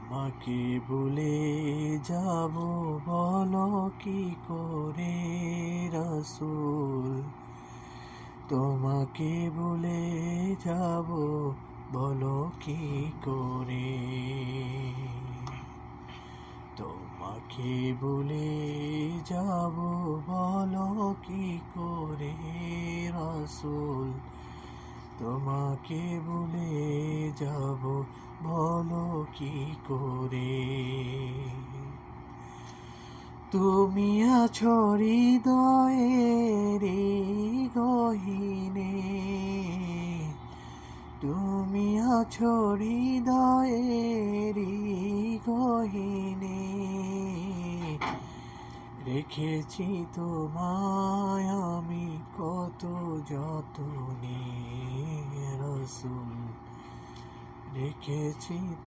তোমাকে ভুলে যাব বলো কি করে রাসূল, তোমাকে ভুলে যাব বলো কি করে, তোমাকে ভুলে যাব বলো কি করে রাসূল, তোমাকে ভুলে যাব বলো কি করে। তুমি আছো হৃদয়ের গহীনে, তুমি আছো হৃদয়ের গহীনে, রেখেছি তোমায় আমি কত যতনে রাসূল, রেখেছি